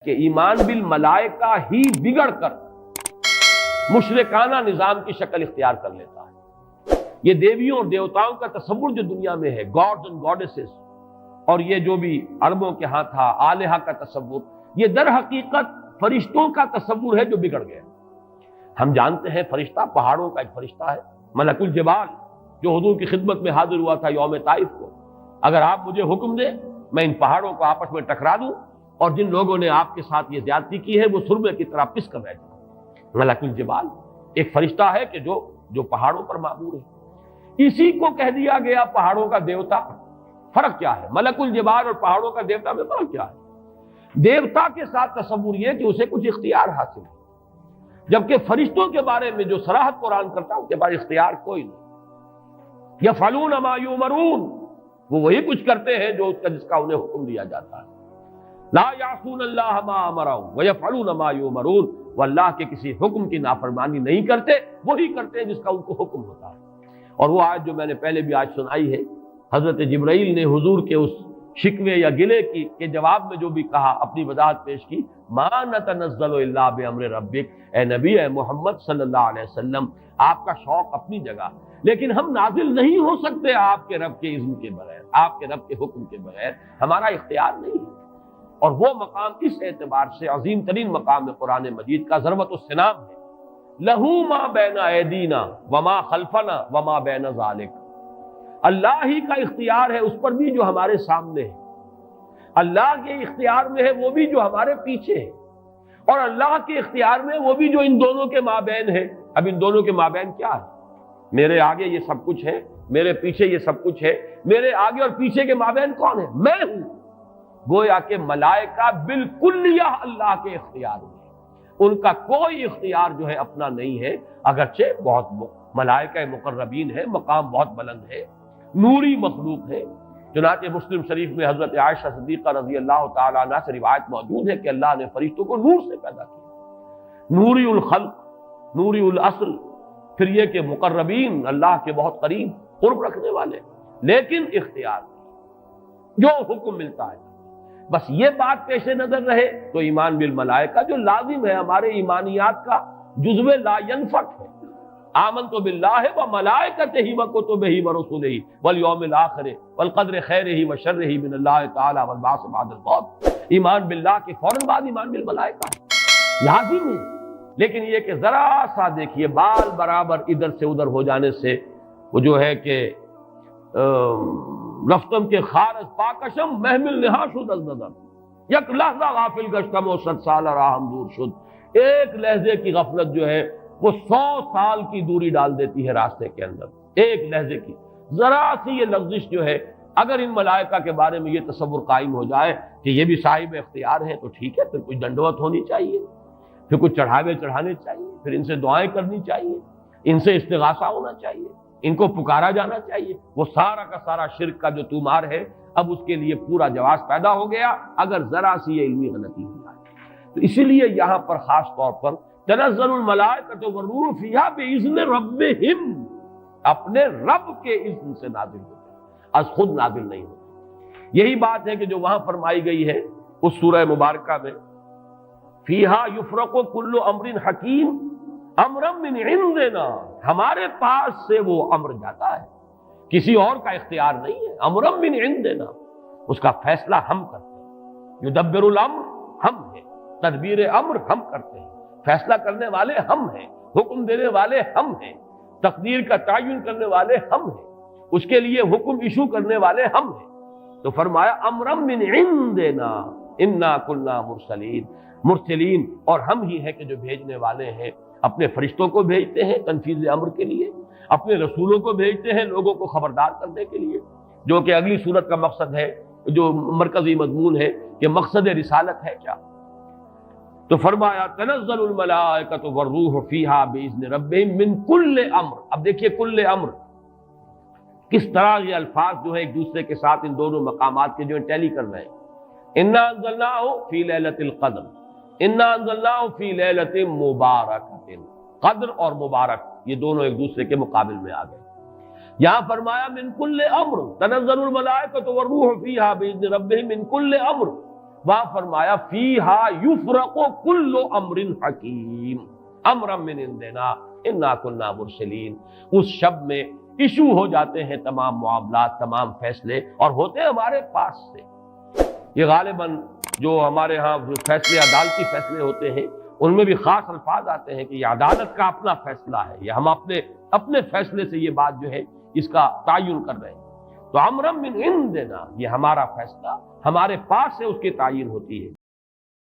کہ ایمان بالملائکہ ہی بگڑ کر مشرکانہ نظام کی شکل اختیار کر لیتا ہے۔ یہ دیویوں اور دیوتاؤں کا تصور جو دنیا میں ہے، گاڈز اینڈ گاڈیسز، اور یہ جو بھی عربوں کے ہاں تھا آلہہ کا تصور، یہ در حقیقت فرشتوں کا تصور ہے جو بگڑ گیا۔ ہم جانتے ہیں فرشتہ پہاڑوں کا ایک فرشتہ ہے، ملک الجبال، جو حضور کی خدمت میں حاضر ہوا تھا یوم طائف کو۔ اگر آپ مجھے حکم دیں میں ان پہاڑوں کو آپس میں ٹکرا دوں اور جن لوگوں نے آپ کے ساتھ یہ زیادتی کی ہے وہ سرمے کی طرح پس کر رہ جائیں۔ ملک الجبال ایک فرشتہ ہے کہ جو پہاڑوں پر معمور ہے۔ اسی کو کہہ دیا گیا پہاڑوں کا دیوتا۔ فرق کیا ہے؟ ملک الجبال اور پہاڑوں کا دیوتا میں فرق کیا ہے؟ دیوتا کے ساتھ تصور یہ کہ اسے کچھ اختیار حاصل ہے، جبکہ فرشتوں کے بارے میں جو صراحت قرآن کرتا ہے ان کے پاس اختیار کوئی نہیں۔ یفعلون ما یؤمرون، وہ وہی کچھ کرتے ہیں جس کا انہیں حکم دیا جاتا ہے۔ لا یعصون اللہ ما امرهم ویفعلون ما یؤمرون، وہ اللہ کے کسی حکم کی نافرمانی نہیں کرتے، وہی کرتے ہیں جس کا ان کو حکم ہوتا ہے۔ اور وہ آیت جو میں نے پہلے بھی آج سنائی ہے، حضرت جبرائیل نے حضور کے اس شکوے یا گلے کے جواب میں جو بھی کہا، اپنی وضاحت پیش کی، ما نتنزل الا بامر ربک، اے نبی، اے محمد صلی اللہ علیہ وسلم، آپ کا شوق اپنی جگہ، لیکن ہم نازل نہیں ہو سکتے آپ کے رب کے اذن کے بغیر، آپ کے رب کے حکم کے بغیر، ہمارا اختیار نہیں ہے۔ اور وہ مقام اس اعتبار سے عظیم ترین مقام ہے قرآن مجید کا، ضربۃ السلام ہے، لہو ما بین ایدینا وما خلفنا وما بین ذالک، اللہ ہی کا اختیار ہے اس پر بھی جو ہمارے سامنے ہے، اللہ کے اختیار میں ہے وہ بھی جو ہمارے پیچھے ہے، اور اللہ کے اختیار میں وہ بھی جو ان دونوں کے مابین ہے۔ اب ان دونوں کے مابین کیا ہے؟ میرے آگے یہ سب کچھ ہے، میرے پیچھے یہ سب کچھ ہے، میرے آگے اور پیچھے کے مابین کون ہے؟ میں ہوں۔ گویا کہ ملائکہ بالکلیہ اللہ کے اختیار میں، ان کا کوئی اختیار جو ہے اپنا نہیں ہے، اگرچہ بہت ملائکہ مقربین ہے، مقام بہت بلند ہے، نوری مخلوق ہے۔ چنانچہ مسلم شریف میں حضرت عائشہ صدیقہ رضی اللہ تعالیٰ عنہ سے روایت موجود ہے کہ اللہ نے فرشتوں کو نور سے پیدا کیا، نوری الخلق، نوری الاصل، پھر یہ کہ مقربین، اللہ کے بہت قریب قرب رکھنے والے، لیکن اختیار جو حکم ملتا ہے۔ بس یہ بات پیش نظر رہے تو ایمان بالملائکہ جو لازم ہے ہمارے ایمانیات کا جزو لا ينفک ہے۔ آمنت باللہ وملائکتہ وکتبہ ورسلہ والیوم الآخر والقدر خیرہ وشرہ من اللہ تعالی والبعث بعد الموت۔ ایمان باللہ کے فوراً بعد ایمان بالملائکہ لازم ہے، لیکن یہ کہ ذرا سا دیکھیے بال برابر ادھر سے ادھر ہو جانے سے وہ جو ہے کہ رفتم کے خارج پاکشم محمل نہا شد از نظر، یک لحظہ غافل گشتم و 100 سال راہم دور شد۔ ایک لحظے کی غفلت جو ہے وہ 100 سال کی دوری ڈال دیتی ہے راستے کے اندر، ایک لحظے کی ذرا سی یہ لغزش جو ہے۔ اگر ان ملائکہ کے بارے میں یہ تصور قائم ہو جائے کہ یہ بھی صاحب اختیار ہیں تو ٹھیک ہے، پھر کچھ دنڈوت ہونی چاہیے، پھر کچھ چڑھاوے چڑھانے چاہیے، پھر ان سے دعائیں کرنی چاہیے، ان سے استغاثہ ہونا چاہیے، ان کو پکارا جانا چاہیے۔ وہ سارا کا سارا شرک کا جو تومار ہے اب اس کے لیے پورا جواز پیدا ہو گیا اگر ذرا سی یہ علمی غلطی ہو جائے۔ تو اسی لیے یہاں پر خاص طور پر تنزل الملائکۃ والروح فیہا باذن ربہم، اپنے رب کے اذن سے نازل ہوتے ہیں، از خود نازل نہیں ہوتے۔ یہی بات ہے کہ جو وہاں فرمائی گئی ہے اس سورہ مبارکہ میں، فیہا یفرق کل امر حکیم امرا من عندنا، ہمارے پاس سے وہ امر جاتا ہے، کسی اور کا اختیار نہیں ہے۔ امرا من عندنا، اس کا فیصلہ ہم کرتے ہیں۔ یدبر الامر ہم ہیں، تدبیر امر ہم کرتے ہیں، فیصلہ کرنے والے ہم ہیں، حکم دینے والے ہم ہیں، تقدیر کا تعین کرنے والے ہم ہیں، اس کے لیے حکم ایشو کرنے والے ہم ہیں۔ تو فرمایا امرا من عندنا انا کنا مرسلین، اور ہم ہی ہیں کہ جو بھیجنے والے ہیں، اپنے فرشتوں کو بھیجتے ہیں تنفیذ امر کے لیے، اپنے رسولوں کو بھیجتے ہیں لوگوں کو خبردار کرنے کے لیے، جو کہ اگلی صورت کا مقصد ہے، جو مرکزی مضمون ہے کہ مقصد رسالت ہے کیا۔ تو فرمایا تنزل الملائکۃ والروح فیہا باذن ربہم من کل امر۔ اب دیکھیے کل امر کس طرح یہ الفاظ جو ہے ایک دوسرے کے ساتھ ان دونوں مقامات کے جو ٹیلی کر رہے ہیں۔ انا انزلناہ فی لیلۃ القدر، انا انزلناہ فی لیلۃ مبارکۃ، قدر اور مبارک یہ دونوں ایک دوسرے کے مقابل میں آ گئے۔ یہاں فرمایا من کل امر، تنزل الملائکۃ والروح فیہا باذن ربہم من کل امر، وہاں فرمایا فیہا یفرق کل امر حکیم امرا من عندنا انا کنا مرسلین، اس شب میں ایشو ہو جاتے ہیں تمام معاملات، تمام فیصلے، اور ہوتے ہیں ہمارے پاس سے۔ یہ غالباً جو ہمارے ہاں جو فیصلے عدالتی فیصلے ہوتے ہیں ان میں بھی خاص الفاظ آتے ہیں کہ یہ عدالت کا اپنا فیصلہ ہے، یہ ہم اپنے فیصلے سے یہ بات جو ہے اس کا تعین کر رہے ہیں۔ تو امرا من عندنا، یہ ہمارا فیصلہ ہمارے پاس سے اس کی تعین ہوتی ہے۔